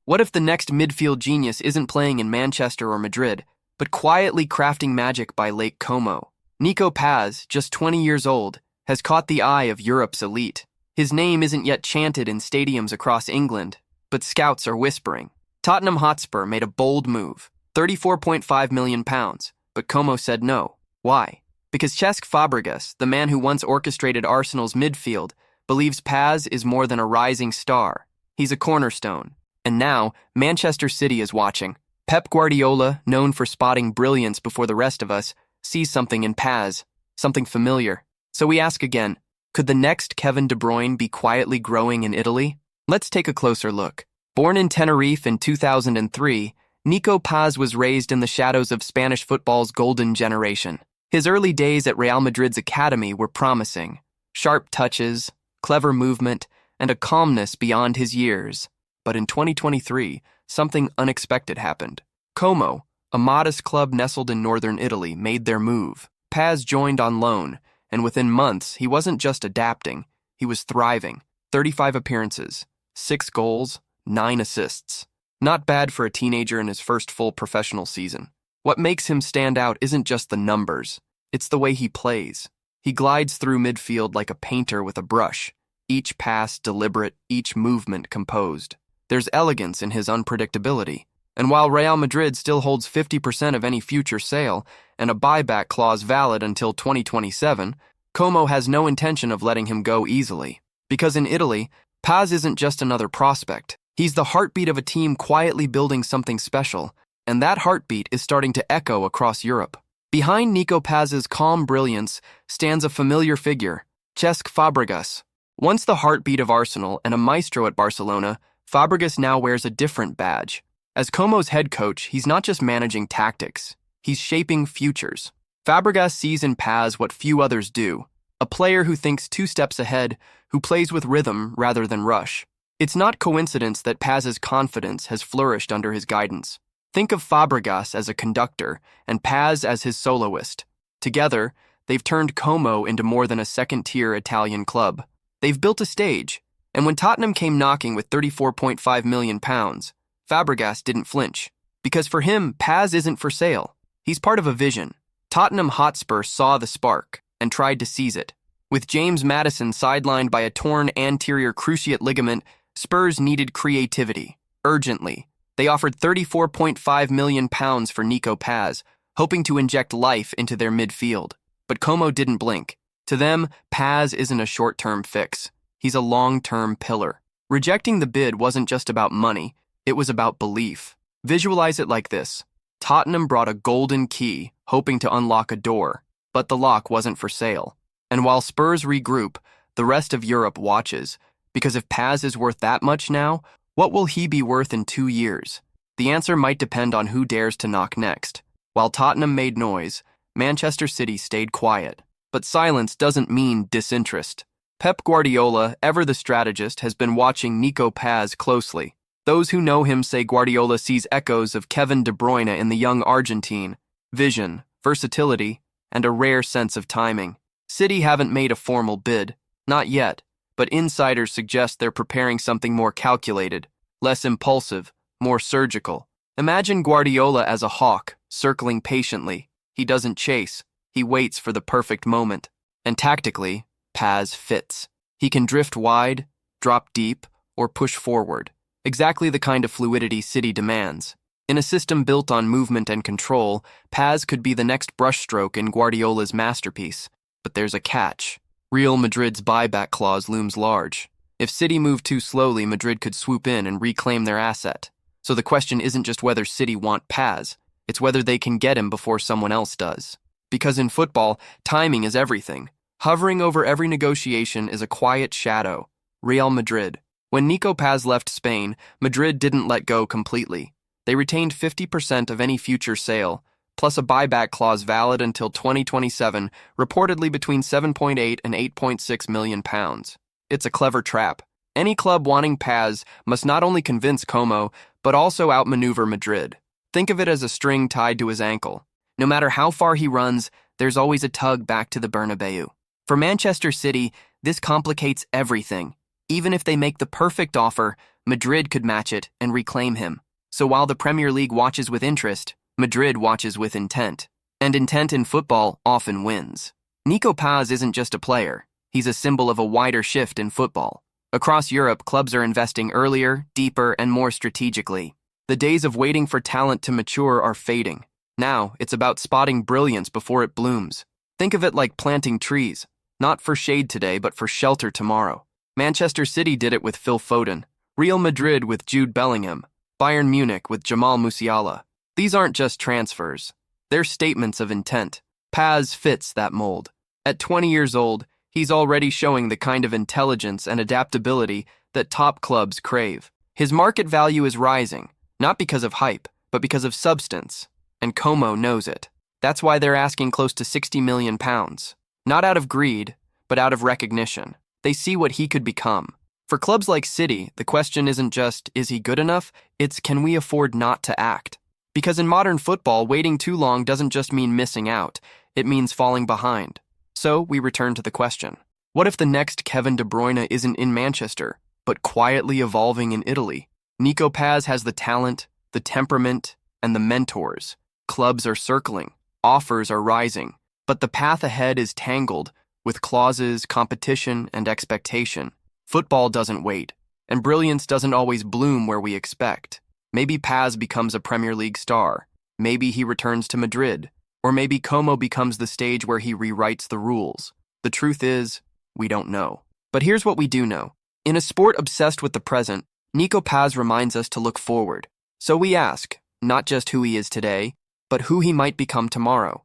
What if the next midfield genius isn't playing in Manchester or Madrid, but quietly crafting magic by Lake Como? Nico Paz, just 20 years old, has caught the eye of Europe's elite. His name isn't yet chanted in stadiums across England, but scouts are whispering. Tottenham Hotspur made a bold move, £34.5 million, but Como said no. Why? Because Cesc Fabregas, the man who once orchestrated Arsenal's midfield, believes Paz is more than a rising star. He's a cornerstone. And now, Manchester City is watching. Pep Guardiola, known for spotting brilliance before the rest of us, sees something in Paz, something familiar. So we ask again, could the next Kevin De Bruyne be quietly growing in Italy? Let's take a closer look. Born in Tenerife in 2003, Nico Paz was raised in the shadows of Spanish football's golden generation. His early days at Real Madrid's academy were promising. Sharp touches, clever movement, and a calmness beyond his years. But in 2023, something unexpected happened. Como, a modest club nestled in northern Italy, made their move. Paz joined on loan, and within months, he wasn't just adapting, he was thriving. 35 appearances, 6 goals, 9 assists. Not bad for a teenager in his first full professional season. What makes him stand out isn't just the numbers, it's the way he plays. He glides through midfield like a painter with a brush, each pass deliberate, each movement composed. There's elegance in his unpredictability. And while Real Madrid still holds 50% of any future sale and a buyback clause valid until 2027, Como has no intention of letting him go easily. Because in Italy, Paz isn't just another prospect. He's the heartbeat of a team quietly building something special, and that heartbeat is starting to echo across Europe. Behind Nico Paz's calm brilliance stands a familiar figure, Cesc Fabregas. Once the heartbeat of Arsenal and a maestro at Barcelona, Fabregas now wears a different badge. As Como's head coach, he's not just managing tactics, he's shaping futures. Fabregas sees in Paz what few others do, a player who thinks 2 steps ahead, who plays with rhythm rather than rush. It's not coincidence that Paz's confidence has flourished under his guidance. Think of Fabregas as a conductor and Paz as his soloist. Together, they've turned Como into more than a second-tier Italian club. They've built a stage, and when Tottenham came knocking with £34.5 million, Fabregas didn't flinch. Because for him, Paz isn't for sale. He's part of a vision. Tottenham Hotspur saw the spark and tried to seize it. With James Maddison sidelined by a torn anterior cruciate ligament, Spurs needed creativity, urgently. They offered £34.5 million for Nico Paz, hoping to inject life into their midfield. But Como didn't blink. To them, Paz isn't a short-term fix. He's a long-term pillar. Rejecting the bid wasn't just about money, it was about belief. Visualize it like this. Tottenham brought a golden key, hoping to unlock a door, but the lock wasn't for sale. And while Spurs regroup, the rest of Europe watches, because if Paz is worth that much now, what will he be worth in 2 years? The answer might depend on who dares to knock next. While Tottenham made noise, Manchester City stayed quiet. But silence doesn't mean disinterest. Pep Guardiola, ever the strategist, has been watching Nico Paz closely. Those who know him say Guardiola sees echoes of Kevin De Bruyne in the young Argentine. Vision, versatility, and a rare sense of timing. City haven't made a formal bid. Not yet. But insiders suggest they're preparing something more calculated, less impulsive, more surgical. Imagine Guardiola as a hawk, circling patiently. He doesn't chase. He waits for the perfect moment. And tactically, Paz fits. He can drift wide, drop deep, or push forward. Exactly the kind of fluidity City demands. In a system built on movement and control, Paz could be the next brushstroke in Guardiola's masterpiece. But there's a catch. Real Madrid's buyback clause looms large. If City moved too slowly, Madrid could swoop in and reclaim their asset. So the question isn't just whether City want Paz, it's whether they can get him before someone else does. Because in football, timing is everything. Hovering over every negotiation is a quiet shadow. Real Madrid. When Nico Paz left Spain, Madrid didn't let go completely. They retained 50% of any future sale, plus a buyback clause valid until 2027, reportedly between £7.8 and £8.6 million. It's a clever trap. Any club wanting Paz must not only convince Como, but also outmaneuver Madrid. Think of it as a string tied to his ankle. No matter how far he runs, there's always a tug back to the Bernabeu. For Manchester City, this complicates everything. Even if they make the perfect offer, Madrid could match it and reclaim him. So while the Premier League watches with interest, Madrid watches with intent. And intent in football often wins. Nico Paz isn't just a player. He's a symbol of a wider shift in football. Across Europe, clubs are investing earlier, deeper, and more strategically. The days of waiting for talent to mature are fading. Now, it's about spotting brilliance before it blooms. Think of it like planting trees, not for shade today, but for shelter tomorrow. Manchester City did it with Phil Foden, Real Madrid with Jude Bellingham, Bayern Munich with Jamal Musiala. These aren't just transfers. They're statements of intent. Paz fits that mold. At 20 years old, he's already showing the kind of intelligence and adaptability that top clubs crave. His market value is rising, not because of hype, but because of substance. And Como knows it. That's why they're asking close to £60 million. Not out of greed, but out of recognition. They see what he could become. For clubs like City, the question isn't just, is he good enough? It's, can we afford not to act? Because in modern football, waiting too long doesn't just mean missing out. It means falling behind. So we return to the question. What if the next Kevin De Bruyne isn't in Manchester, but quietly evolving in Italy? Nico Paz has the talent, the temperament, and the mentors. Clubs are circling. Offers are rising. But the path ahead is tangled with clauses, competition, and expectation. Football doesn't wait, and brilliance doesn't always bloom where we expect. Maybe Paz becomes a Premier League star. Maybe he returns to Madrid. Or maybe Como becomes the stage where he rewrites the rules. The truth is, we don't know. But here's what we do know. In a sport obsessed with the present, Nico Paz reminds us to look forward. So we ask, not just who he is today, but who he might become tomorrow.